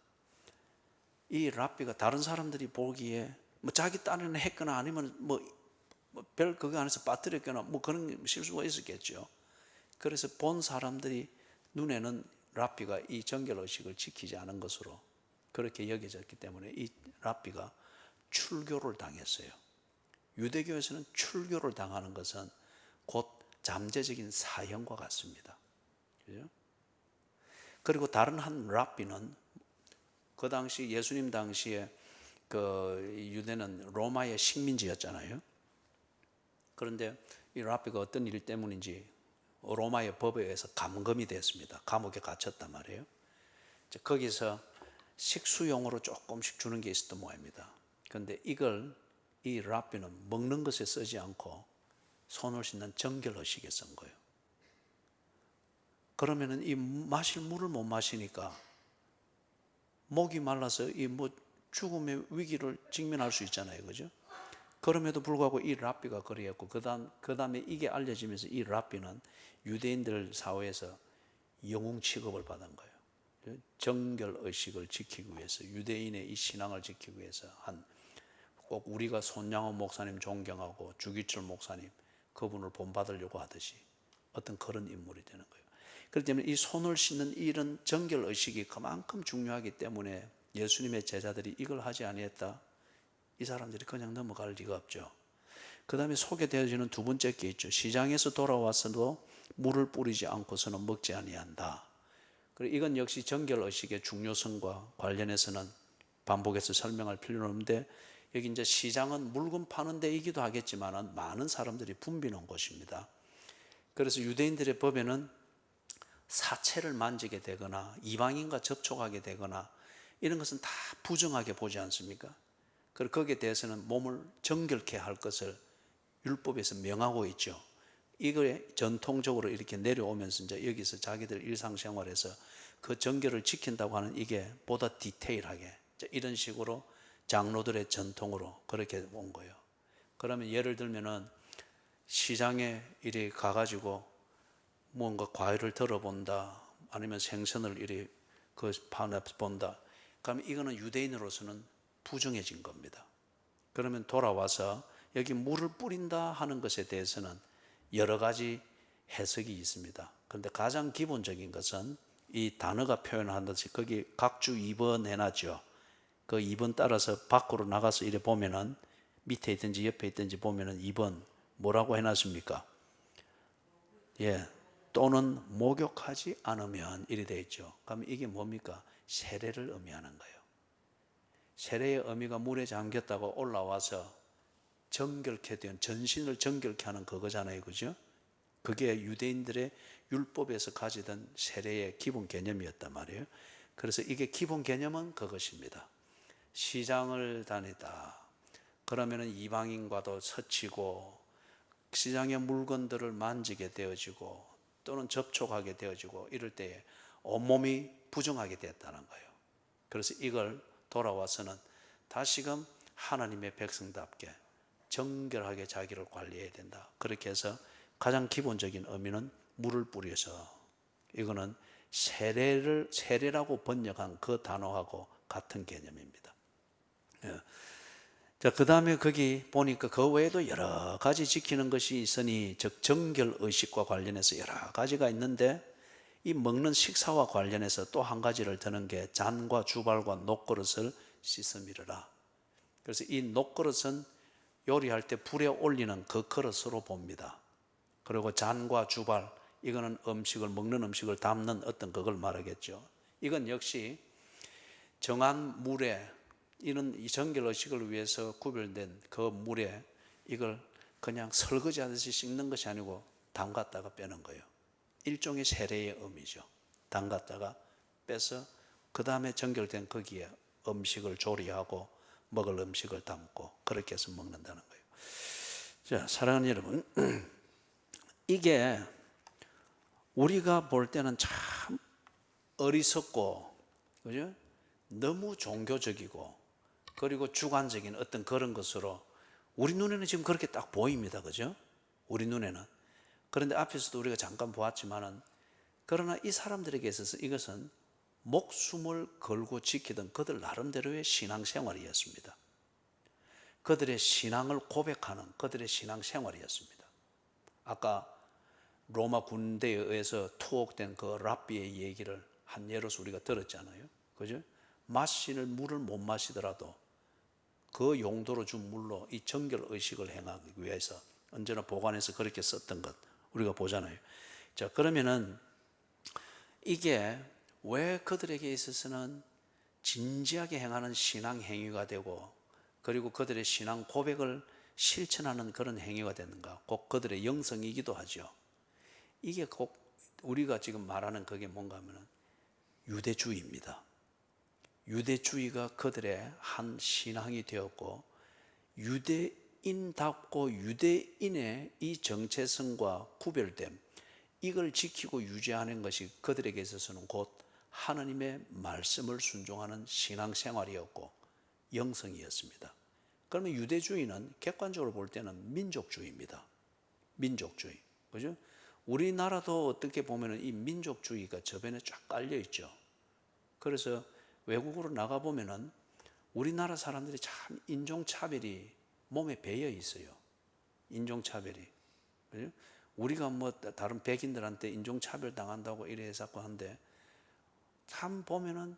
이 랍비가 다른 사람들이 보기에 뭐 자기 딴에는 했거나 아니면 별 그거 안에서 빠뜨렸거나 그런 실수가 있었겠죠. 그래서 본 사람들이 눈에는 랍비가 이 정결 의식을 지키지 않은 것으로 그렇게 여겨졌기 때문에 이 랍비가 출교를 당했어요. 유대교에서는 출교를 당하는 것은 곧 잠재적인 사형과 같습니다. 그죠? 그리고 다른 한 랍비는 그 당시 예수님 당시에 그 유대는 로마의 식민지였잖아요. 그런데 이 랍비가 어떤 일 때문인지 로마의 법에 의해서 감금이 됐습니다. 감옥에 갇혔단 말이에요. 거기서 식수용으로 조금씩 주는 게 있었던 모양입니다. 그런데 이걸 이 랍비는 먹는 것에 쓰지 않고 손을 씻는 정결의식에 쓴 거예요. 그러면은 이 마실 물을 못 마시니까 목이 말라서 이 죽음의 위기를 직면할 수 있잖아요, 그죠? 그럼에도 불구하고 이 랍비가 그리했고 그다음에 이게 알려지면서 이 랍비는 유대인들 사회에서 영웅 취급을 받은 거예요. 정결 의식을 지키기 위해서, 유대인의 이 신앙을 지키기 위해서 꼭 우리가 손양호 목사님 존경하고 주기철 목사님 그분을 본받으려고 하듯이 어떤 그런 인물이 되는 거예요. 그렇기 때문에 이 손을 씻는 이런 정결 의식이 그만큼 중요하기 때문에 예수님의 제자들이 이걸 하지 아니했다, 이 사람들이 그냥 넘어갈 리가 없죠. 그 다음에 소개되어지는 두 번째 게 있죠. 시장에서 돌아와서도 물을 뿌리지 않고서는 먹지 아니한다. 그리고 이건 역시 정결의식의 중요성과 관련해서는 반복해서 설명할 필요는 없는데, 여기 이제 시장은 물건 파는 데이기도 하겠지만 많은 사람들이 붐비는 곳입니다. 그래서 유대인들의 법에는 사체를 만지게 되거나 이방인과 접촉하게 되거나 이런 것은 다 부정하게 보지 않습니까? 그리고 거기에 대해서는 몸을 정결케 할 것을 율법에서 명하고 있죠. 이거에 전통적으로 이렇게 내려오면서 이제 여기서 자기들 일상생활에서 그 정결을 지킨다고 하는 이게 보다 디테일하게 이런 식으로 장로들의 전통으로 그렇게 온 거예요. 그러면 예를 들면은 시장에 이리 가가지고 뭔가 과일을 들어본다, 아니면 생선을 이리 그 판에 본다. 그러면 이거는 유대인으로서는 부정해진 겁니다. 그러면 돌아와서 여기 물을 뿌린다 하는 것에 대해서는 여러 가지 해석이 있습니다. 그런데 가장 기본적인 것은 이 단어가 표현한 듯이 거기 각주 2번 해놨죠. 그 2번 따라서 밖으로 나가서 이래 보면은 밑에 있든지 옆에 있든지 보면은 2번 뭐라고 해놨습니까? 예, 또는 목욕하지 않으면 이래 돼 있죠. 그럼 이게 뭡니까? 세례를 의미하는 거예요. 세례의 의미가 물에 잠겼다고 올라와서 정결케 된, 전신을 정결케 하는 그거잖아요, 그죠? 그게 유대인들의 율법에서 가지던 세례의 기본 개념이었단 말이에요. 그래서 이게 기본 개념은 그것입니다. 시장을 다니다 그러면은 이방인과도 서치고 시장의 물건들을 만지게 되어지고 또는 접촉하게 되어지고 이럴 때에 온몸이 부정하게 됐다는 거예요. 그래서 이걸 돌아와서는 다시금 하나님의 백성답게 정결하게 자기를 관리해야 된다. 그렇게 해서 가장 기본적인 의미는 물을 뿌려서, 이거는 세례라고 번역한 그 단어하고 같은 개념입니다. 자, 그 다음에 거기 보니까 그 외에도 여러 가지 지키는 것이 있으니, 즉 정결 의식과 관련해서 여러 가지가 있는데, 이 먹는 식사와 관련해서 또 한 가지를 드는 게 잔과 주발과 녹그릇을 씻음이르라. 그래서 이 녹그릇은 요리할 때 불에 올리는 그 그릇으로 봅니다. 그리고 잔과 주발, 이거는 먹는 음식을 담는 어떤 그걸 말하겠죠. 이건 역시 정한 물에, 이런 이 정결의식을 위해서 구별된 그 물에 이걸 그냥 설거지 하듯이 씻는 것이 아니고 담갔다가 빼는 거예요. 일종의 세례의 의미죠. 담갔다가 빼서 그 다음에 정결된 거기에 음식을 조리하고 먹을 음식을 담고 그렇게 해서 먹는다는 거예요. 자, 사랑하는 여러분, 이게 우리가 볼 때는 참 어리석고, 그죠? 너무 종교적이고 그리고 주관적인 어떤 그런 것으로 우리 눈에는 지금 그렇게 딱 보입니다, 그죠? 우리 눈에는. 그런데 앞에서도 우리가 잠깐 보았지만은, 그러나 이 사람들에게 있어서 이것은 목숨을 걸고 지키던 그들 나름대로의 신앙생활이었습니다. 그들의 신앙을 고백하는 그들의 신앙생활이었습니다. 아까 로마 군대에 의해서 투옥된 그 랍비의 얘기를 한 예로서 우리가 들었잖아요, 그죠? 마실 물을 못 마시더라도 그 용도로 준 물로 이 정결 의식을 행하기 위해서 언제나 보관해서 그렇게 썼던 것 우리가 보잖아요. 자, 그러면은 이게 왜 그들에게 있어서는 진지하게 행하는 신앙 행위가 되고 그리고 그들의 신앙 고백을 실천하는 그런 행위가 되는가? 꼭 그들의 영성이기도 하죠. 이게 꼭 우리가 지금 말하는 그게 뭔가 하면은 유대주의입니다. 유대주의가 그들의 한 신앙이 되었고, 유대인답고 유대인의 이 정체성과 구별됨, 이걸 지키고 유지하는 것이 그들에게 있어서는 곧 하나님의 말씀을 순종하는 신앙생활이었고 영성이었습니다. 그러면 유대주의는 객관적으로 볼 때는 민족주의입니다. 민족주의. 그죠? 우리나라도 어떻게 보면 이 민족주의가 저변에 쫙 깔려 있죠. 그래서 외국으로 나가보면은 우리나라 사람들이 참 인종차별이 몸에 배어 있어요. 인종차별이. 그죠? 우리가 뭐 다른 백인들한테 인종차별 당한다고 이래 자꾸 하는데, 참 보면은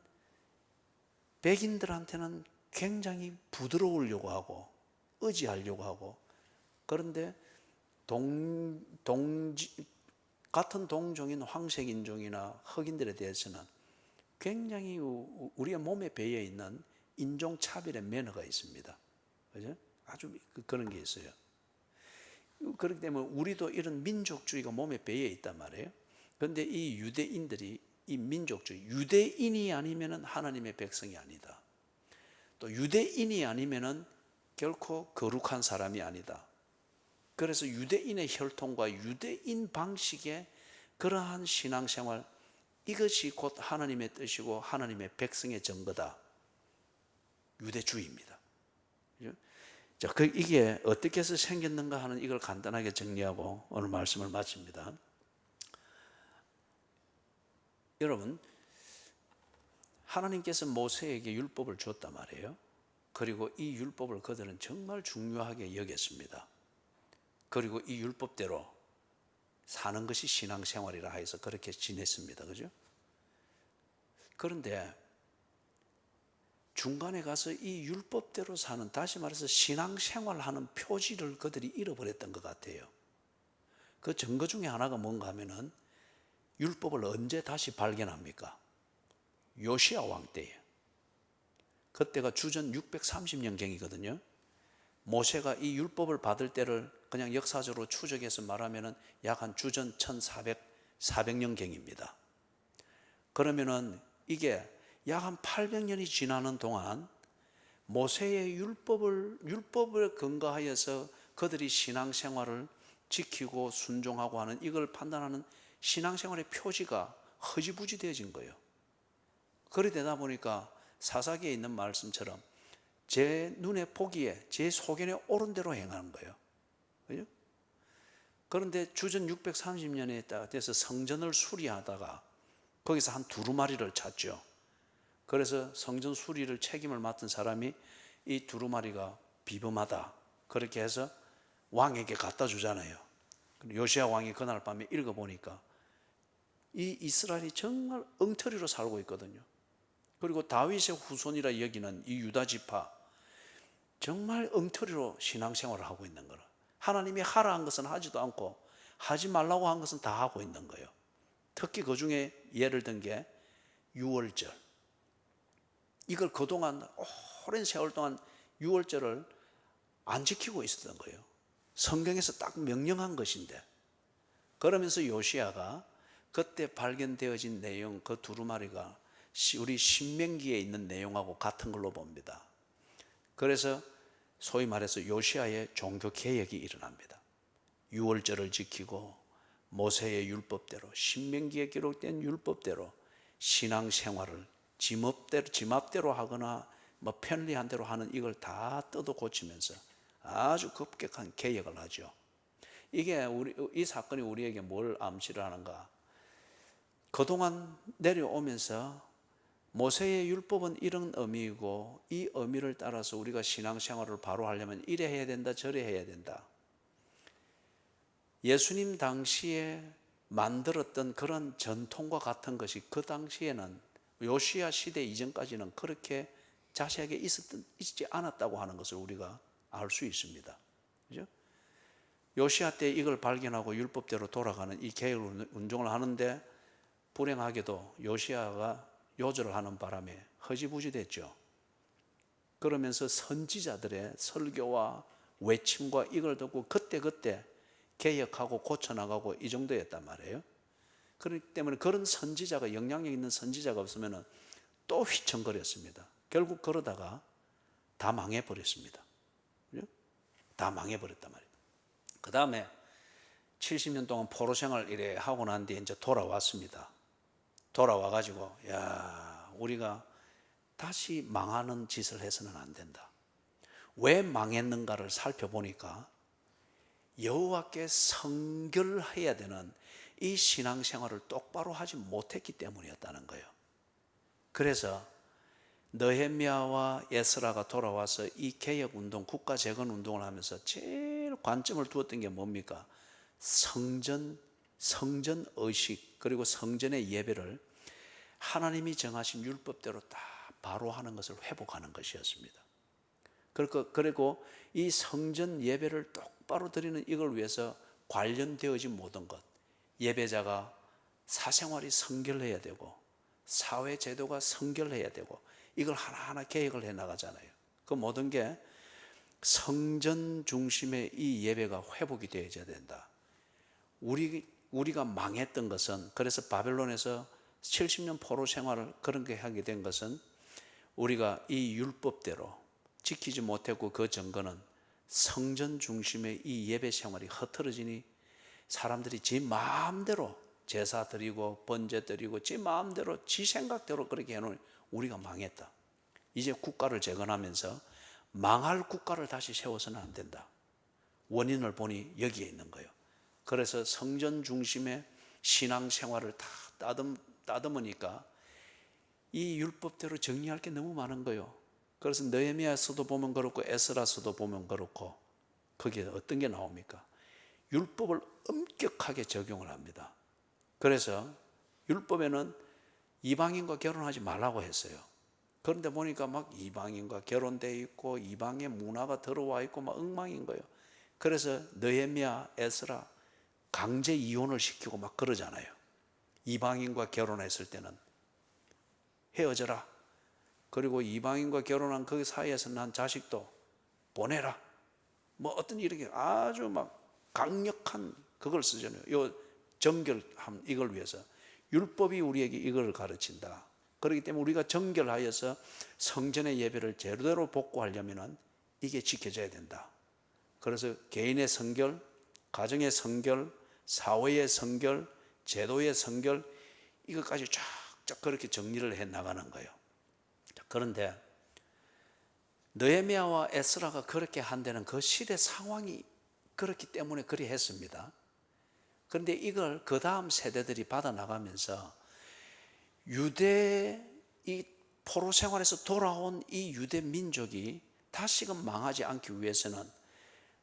백인들한테는 굉장히 부드러우려고 하고 의지하려고 하고, 그런데 같은 동종인 황색인종이나 흑인들에 대해서는 굉장히 우리의 몸에 배어 있는 인종차별의 매너가 있습니다. 그죠? 아주 그런 게 있어요. 그렇기 때문에 우리도 이런 민족주의가 몸에 배어 있단 말이에요. 그런데 이 유대인들이 이 민족주의, 유대인이 아니면 하나님의 백성이 아니다. 또 유대인이 아니면 결코 거룩한 사람이 아니다. 그래서 유대인의 혈통과 유대인 방식의 그러한 신앙생활, 이것이 곧 하나님의 뜻이고 하나님의 백성의 증거다. 유대주의입니다. 자, 이게 어떻게 해서 생겼는가 하는 이걸 간단하게 정리하고 오늘 말씀을 마칩니다. 여러분, 하나님께서 모세에게 율법을 줬단 말이에요. 그리고 이 율법을 그들은 정말 중요하게 여겼습니다. 그리고 이 율법대로 사는 것이 신앙생활이라 해서 그렇게 지냈습니다. 그죠? 그런데 중간에 가서 이 율법대로 사는, 다시 말해서 신앙생활하는 표지를 그들이 잃어버렸던 것 같아요. 그 증거 중에 하나가 뭔가 하면은 율법을 언제 다시 발견합니까? 요시야 왕 때예요. 그때가 주전 630년경이거든요. 모세가 이 율법을 받을 때를 그냥 역사적으로 추적해서 말하면은 약 한 주전 1400년경입니다. 그러면은 이게 약 한 800년이 지나는 동안 모세의 율법을 근거하여서 그들이 신앙생활을 지키고 순종하고 하는, 이걸 판단하는 신앙생활의 표지가 허지부지 되어진 거예요. 그래 되다 보니까 사사기에 있는 말씀처럼 제 눈에 보기에 제 소견에 옳은 대로 행하는 거예요. 그죠? 그런데 주전 630년에 돼서 성전을 수리하다가 거기서 한 두루마리를 찾죠. 그래서 성전 수리를 책임을 맡은 사람이 이 두루마리가 비범하다, 그렇게 해서 왕에게 갖다 주잖아요. 요시야 왕이 그날 밤에 읽어보니까 이 이스라엘이 정말 엉터리로 살고 있거든요. 그리고 다윗의 후손이라 여기는 이 유다 지파, 정말 엉터리로 신앙생활을 하고 있는 거라. 하나님이 하라 한 것은 하지도 않고 하지 말라고 한 것은 다 하고 있는 거예요. 특히 그 중에 예를 든 게 유월절. 이걸 그동안 오랜 세월 동안 유월절을 안 지키고 있었던 거예요. 성경에서 딱 명령한 것인데. 그러면서 요시야가 그때 발견되어진 내용, 그 두루마리가 우리 신명기에 있는 내용하고 같은 걸로 봅니다. 그래서 소위 말해서 요시야의 종교 개혁이 일어납니다. 유월절을 지키고 모세의 율법대로, 신명기에 기록된 율법대로 신앙생활을 지맘대로 하거나 뭐 편리한 대로 하는, 이걸 다 뜯어 고치면서 아주 급격한 개혁을 하죠. 이게 이 사건이 우리에게 뭘 암시를 하는가? 그동안 내려오면서 모세의 율법은 이런 의미이고, 이 의미를 따라서 우리가 신앙생활을 바로 하려면 이래 해야 된다, 저래 해야 된다. 예수님 당시에 만들었던 그런 전통과 같은 것이 그 당시에는, 요시야 시대 이전까지는 그렇게 자세하게 있지 않았다고 하는 것을 우리가 알 수 있습니다. 그죠? 요시야 때 이걸 발견하고 율법대로 돌아가는 이 개혁 운동을 하는데, 불행하게도 요시야가 요절을 하는 바람에 허지부지 됐죠. 그러면서 선지자들의 설교와 외침과 이걸 듣고 그때그때 개혁하고 고쳐나가고 이 정도였단 말이에요. 그렇기 때문에 그런 선지자가, 영향력 있는 선지자가 없으면 또 휘청거렸습니다. 결국 그러다가 다 망해버렸습니다. 다 망해버렸단 말이에요. 그 다음에 70년 동안 포로 생활 이래 하고 난 뒤에 이제 돌아왔습니다. 돌아와가지고, 야, 우리가 다시 망하는 짓을 해서는 안 된다. 왜 망했는가를 살펴보니까 여호와께 성결해야 되는 이 신앙생활을 똑바로 하지 못했기 때문이었다는 거예요. 그래서 느헤미야와 에스라가 돌아와서 이 개혁운동, 국가재건운동을 하면서 제일 관점을 두었던 게 뭡니까? 성전의식, 그리고 성전의 예배를 하나님이 정하신 율법대로 딱 바로 하는 것을 회복하는 것이었습니다. 그리고 이 성전 예배를 똑바로 드리는 이걸 위해서 관련되어진 모든 것, 예배자가 사생활이 성결해야 되고 사회 제도가 성결해야 되고 이걸 하나하나 개혁을 해 나가잖아요. 그 모든 게 성전 중심의 이 예배가 회복이 되어야 된다. 우리가 망했던 것은, 그래서 바벨론에서 70년 포로 생활을 그런 게 하게 된 것은 우리가 이 율법대로 지키지 못했고, 그 증거는 성전 중심의 이 예배 생활이 흐트러지니 사람들이 지 마음대로 제사 드리고 번제 드리고 지 마음대로 지 생각대로 그렇게 해놓으니 우리가 망했다. 이제 국가를 재건하면서 망할 국가를 다시 세워서는 안 된다. 원인을 보니 여기에 있는 거예요. 그래서 성전 중심의 신앙생활을 다 따듬으니까 이 율법대로 정리할 게 너무 많은 거예요. 그래서 느헤미야서도 보면 그렇고 에스라서도 보면 그렇고 거기에 어떤 게 나옵니까? 율법을 엄격하게 적용을 합니다. 그래서 율법에는 이방인과 결혼하지 말라고 했어요. 그런데 보니까 막 이방인과 결혼되어 있고 이방의 문화가 들어와 있고 막 엉망인 거예요. 그래서 느헤미야, 에스라 강제 이혼을 시키고 막 그러잖아요. 이방인과 결혼했을 때는 헤어져라. 그리고 이방인과 결혼한 그 사이에서 난 자식도 보내라. 뭐 어떤 이렇게 아주 막 강력한 그걸 쓰잖아요. 요 정결함, 이걸 위해서 율법이 우리에게 이걸 가르친다. 그렇기 때문에 우리가 정결하여서 성전의 예배를 제대로 복구하려면 이게 지켜져야 된다. 그래서 개인의 성결, 가정의 성결, 사회의 성결, 제도의 성결, 이것까지 쫙쫙 그렇게 정리를 해 나가는 거예요. 그런데 느헤미야와 에스라가 그렇게 한 데는 그 시대 상황이 그렇기 때문에 그리 했습니다. 그런데 이걸 그 다음 세대들이 받아나가면서 유대 이 포로 생활에서 돌아온 이 유대 민족이 다시금 망하지 않기 위해서는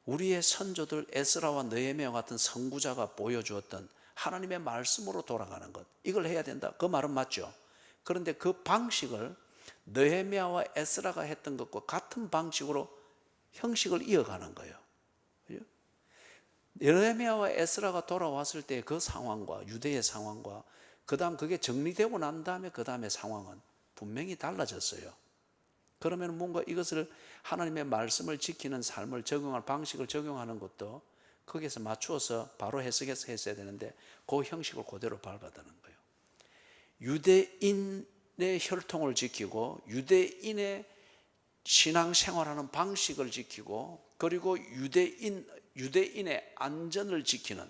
우리의 선조들 에스라와 느헤미야 같은 선구자가 보여주었던 하나님의 말씀으로 돌아가는 것, 이걸 해야 된다. 그 말은 맞죠. 그런데 그 방식을 느헤미야와 에스라가 했던 것과 같은 방식으로 형식을 이어가는 거예요. 느헤미야와 에스라가 돌아왔을 때 그 상황과 유대의 상황과 그 다음 그게 정리되고 난 다음에 그 다음의 상황은 분명히 달라졌어요. 그러면 뭔가 이것을 하나님의 말씀을 지키는 삶을 적용할 방식을 적용하는 것도 거기에서 맞추어서 바로 해석해서 했어야 되는데 그 형식을 그대로 밟아드는 거예요. 유대인의 혈통을 지키고 유대인의 신앙생활하는 방식을 지키고 그리고 유대인의 안전을 지키는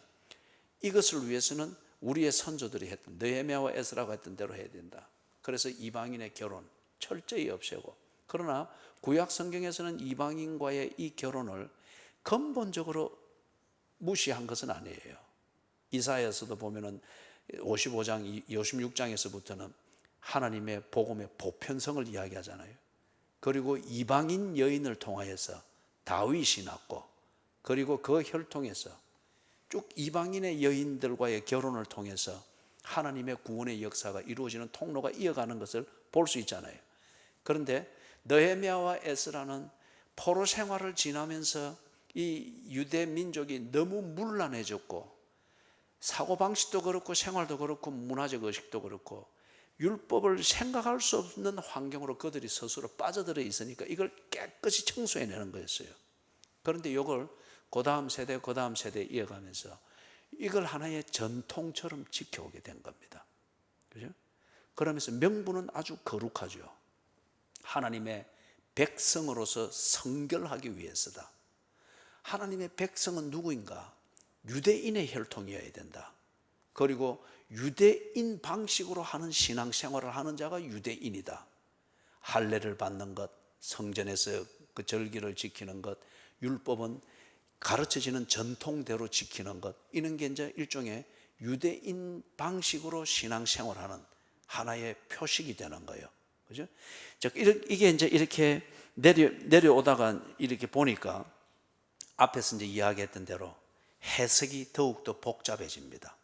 이것을 위해서는 우리의 선조들이 했던 느헤미야와 에스라가 했던 대로 해야 된다. 그래서 이방인의 결혼 철저히 없애고, 그러나 구약 성경에서는 이방인과의 이 결혼을 근본적으로 무시한 것은 아니에요. 이사야서도 보면은 55장, 56장에서부터는 하나님의 복음의 보편성을 이야기하잖아요. 그리고 이방인 여인을 통하여서 다윗이 낳고, 그리고 그 혈통에서 쭉 이방인의 여인들과의 결혼을 통해서 하나님의 구원의 역사가 이루어지는 통로가 이어가는 것을 볼 수 있잖아요. 그런데 느헤미야와 에스라는 포로 생활을 지나면서 이 유대 민족이 너무 문란해졌고 사고방식도 그렇고 생활도 그렇고 문화적 의식도 그렇고 율법을 생각할 수 없는 환경으로 그들이 스스로 빠져들어 있으니까 이걸 깨끗이 청소해내는 거였어요. 그런데 이걸 그 다음 세대 이어가면서 이걸 하나의 전통처럼 지켜오게 된 겁니다. 그죠? 그러면서 명분은 아주 거룩하죠. 하나님의 백성으로서 성결하기 위해서다. 하나님의 백성은 누구인가? 유대인의 혈통이어야 된다. 그리고 유대인 방식으로 하는 신앙생활을 하는 자가 유대인이다. 할례를 받는 것, 성전에서 그 절기를 지키는 것, 율법은 가르쳐지는 전통대로 지키는 것, 이런 게 이제 일종의 유대인 방식으로 신앙생활하는 하나의 표식이 되는 거예요. 그죠? 이게 이제 이렇게 내려오다가 이렇게 보니까 앞에서 이제 이야기했던 대로 해석이 더욱더 복잡해집니다.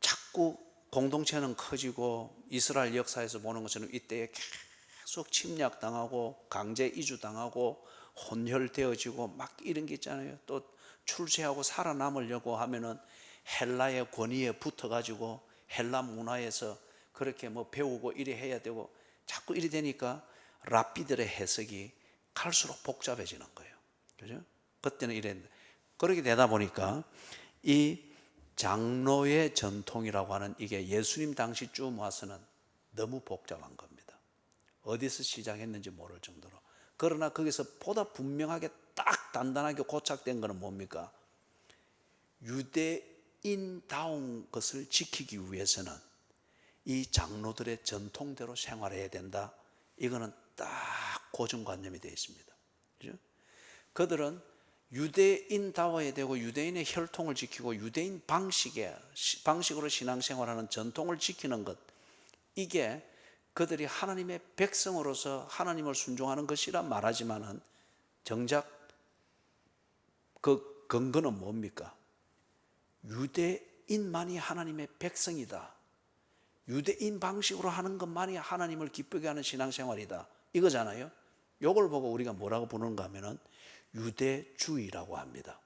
자꾸 공동체는 커지고 이스라엘 역사에서 보는 것처럼 이때에 계속 침략당하고 강제 이주당하고 혼혈되어지고 막 이런 게 있잖아요. 또 출세하고 살아남으려고 하면은 헬라의 권위에 붙어가지고 헬라 문화에서 그렇게 뭐 배우고 이래 해야 되고 자꾸 이래 되니까 랍비들의 해석이 갈수록 복잡해지는 거예요. 그죠? 그때는 이랬는데 그렇게 되다 보니까 이 장로의 전통이라고 하는 이게 예수님 당시 쯤 와서는 너무 복잡한 겁니다. 어디서 시작했는지 모를 정도로. 그러나 거기서 보다 분명하게 딱 단단하게 고착된 것은 뭡니까? 유대인다운 것을 지키기 위해서는 이 장로들의 전통대로 생활해야 된다. 이거는 딱 고정관념이 되어 있습니다. 그죠? 그들은 유대인다워야 되고 유대인의 혈통을 지키고 유대인 방식으로 신앙생활하는 전통을 지키는 것, 이게 그들이 하나님의 백성으로서 하나님을 순종하는 것이라 말하지만은 정작 그 근거는 뭡니까? 유대인만이 하나님의 백성이다. 유대인 방식으로 하는 것만이 하나님을 기쁘게 하는 신앙생활이다. 이거잖아요. 이걸 보고 우리가 뭐라고 부르는가 하면은 유대주의라고 합니다.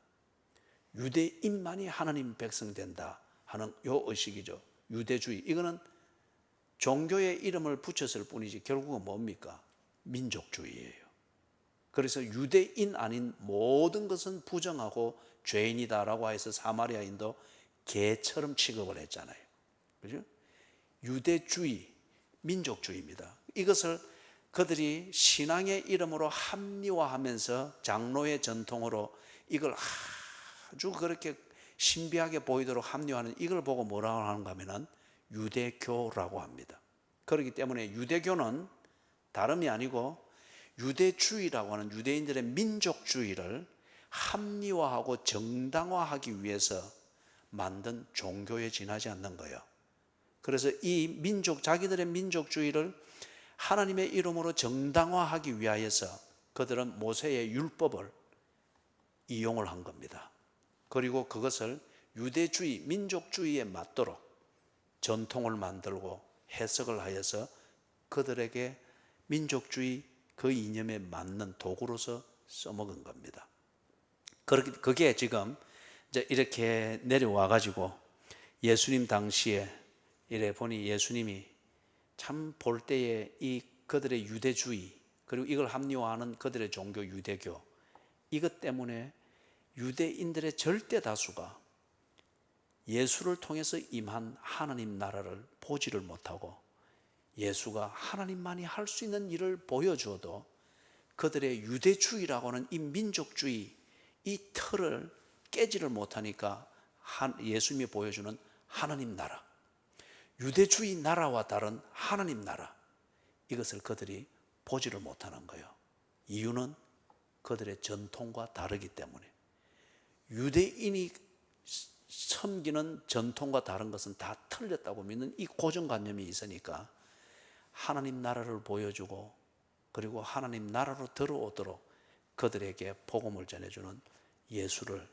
유대인만이 하나님 백성 된다 하는 요 의식이죠. 유대주의. 이거는 종교의 이름을 붙였을 뿐이지 결국은 뭡니까? 민족주의예요. 그래서 유대인 아닌 모든 것은 부정하고 죄인이다라고 해서 사마리아인도 개처럼 취급을 했잖아요. 그죠? 유대주의, 민족주의입니다. 이것을 그들이 신앙의 이름으로 합리화하면서 장로의 전통으로 이걸 아주 그렇게 신비하게 보이도록 합리화하는 이걸 보고 뭐라고 하는가 하면은 유대교라고 합니다. 그렇기 때문에 유대교는 다름이 아니고 유대주의라고 하는 유대인들의 민족주의를 합리화하고 정당화하기 위해서 만든 종교에 지나지 않는 거예요. 그래서 이 자기들의 민족주의를 하나님의 이름으로 정당화하기 위하여서 그들은 모세의 율법을 이용을 한 겁니다. 그리고 그것을 유대주의, 민족주의에 맞도록 전통을 만들고 해석을 하여서 그들에게 민족주의 그 이념에 맞는 도구로서 써먹은 겁니다. 그게 지금 이제 이렇게 내려와 가지고 예수님 당시에 이래 보니 예수님이 참 볼 때에 이 그들의 유대주의 그리고 이걸 합리화하는 그들의 종교 유대교, 이것 때문에 유대인들의 절대 다수가 예수를 통해서 임한 하나님 나라를 보지를 못하고 예수가 하나님만이 할 수 있는 일을 보여주어도 그들의 유대주의라고 하는 이 민족주의, 이 틀을 깨지를 못하니까 예수님이 보여주는 하나님 나라, 유대주의 나라와 다른 하나님 나라, 이것을 그들이 보지를 못하는 거예요. 이유는 그들의 전통과 다르기 때문에. 유대인이 섬기는 전통과 다른 것은 다 틀렸다고 믿는 이 고정관념이 있으니까 하나님 나라를 보여주고 그리고 하나님 나라로 들어오도록 그들에게 복음을 전해주는 예수를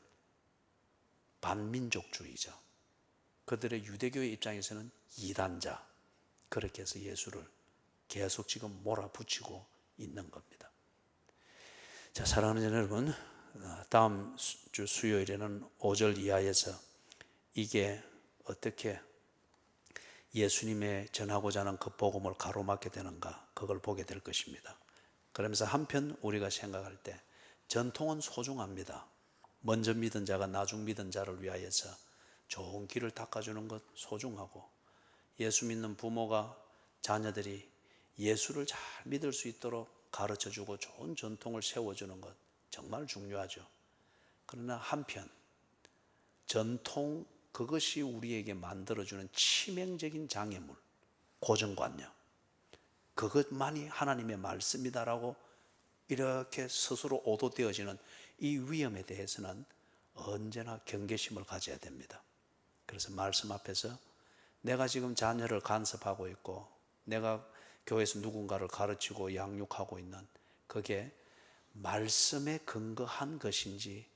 반민족주의자, 그들의 유대교의 입장에서는 이단자, 그렇게 해서 예수를 계속 지금 몰아붙이고 있는 겁니다. 자, 사랑하는 여러분, 다음 주 수요일에는 5절 이하에서 이게 어떻게 예수님의 전하고자 하는 그 복음을 가로막게 되는가, 그걸 보게 될 것입니다. 그러면서 한편 우리가 생각할 때 전통은 소중합니다. 먼저 믿은 자가 나중 믿은 자를 위하여서 좋은 길을 닦아주는 것 소중하고, 예수 믿는 부모가 자녀들이 예수를 잘 믿을 수 있도록 가르쳐주고 좋은 전통을 세워주는 것 정말 중요하죠. 그러나 한편 전통, 그것이 우리에게 만들어주는 치명적인 장애물, 고정관념, 그것만이 하나님의 말씀이다라고 이렇게 스스로 오도되어지는 이 위험에 대해서는 언제나 경계심을 가져야 됩니다. 그래서 말씀 앞에서 내가 지금 자녀를 간섭하고 있고 내가 교회에서 누군가를 가르치고 양육하고 있는 그게 말씀에 근거한 것인지,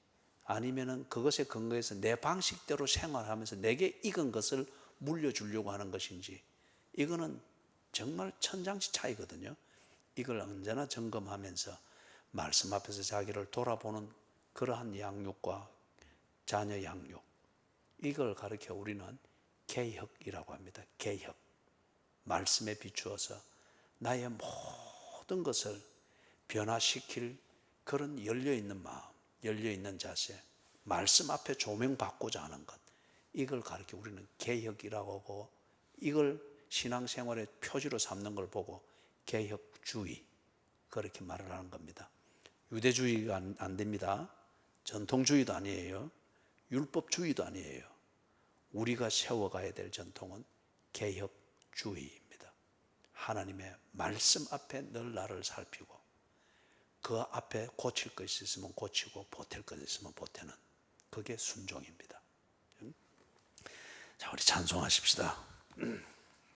아니면은 그것에 근거해서 내 방식대로 생활하면서 내게 익은 것을 물려주려고 하는 것인지, 이거는 정말 천장치 차이거든요. 이걸 언제나 점검하면서 말씀 앞에서 자기를 돌아보는 그러한 양육과 자녀 양육, 이걸 가르쳐 우리는 개혁이라고 합니다. 개혁. 말씀에 비추어서 나의 모든 것을 변화시킬 그런 열려있는 마음, 열려있는 자세, 말씀 앞에 조명받고자 하는 것, 이걸 가르쳐 우리는 개혁이라고 하고, 이걸 신앙생활의 표지로 삼는 걸 보고 개혁주의, 그렇게 말을 하는 겁니다. 유대주의가 안 됩니다. 전통주의도 아니에요. 율법주의도 아니에요. 우리가 세워가야 될 전통은 개혁주의입니다. 하나님의 말씀 앞에 늘 나를 살피고 그 앞에 고칠 것이 있으면 고치고 보탤 것이 있으면 보태는, 그게 순종입니다. 자, 우리 찬송하십시다.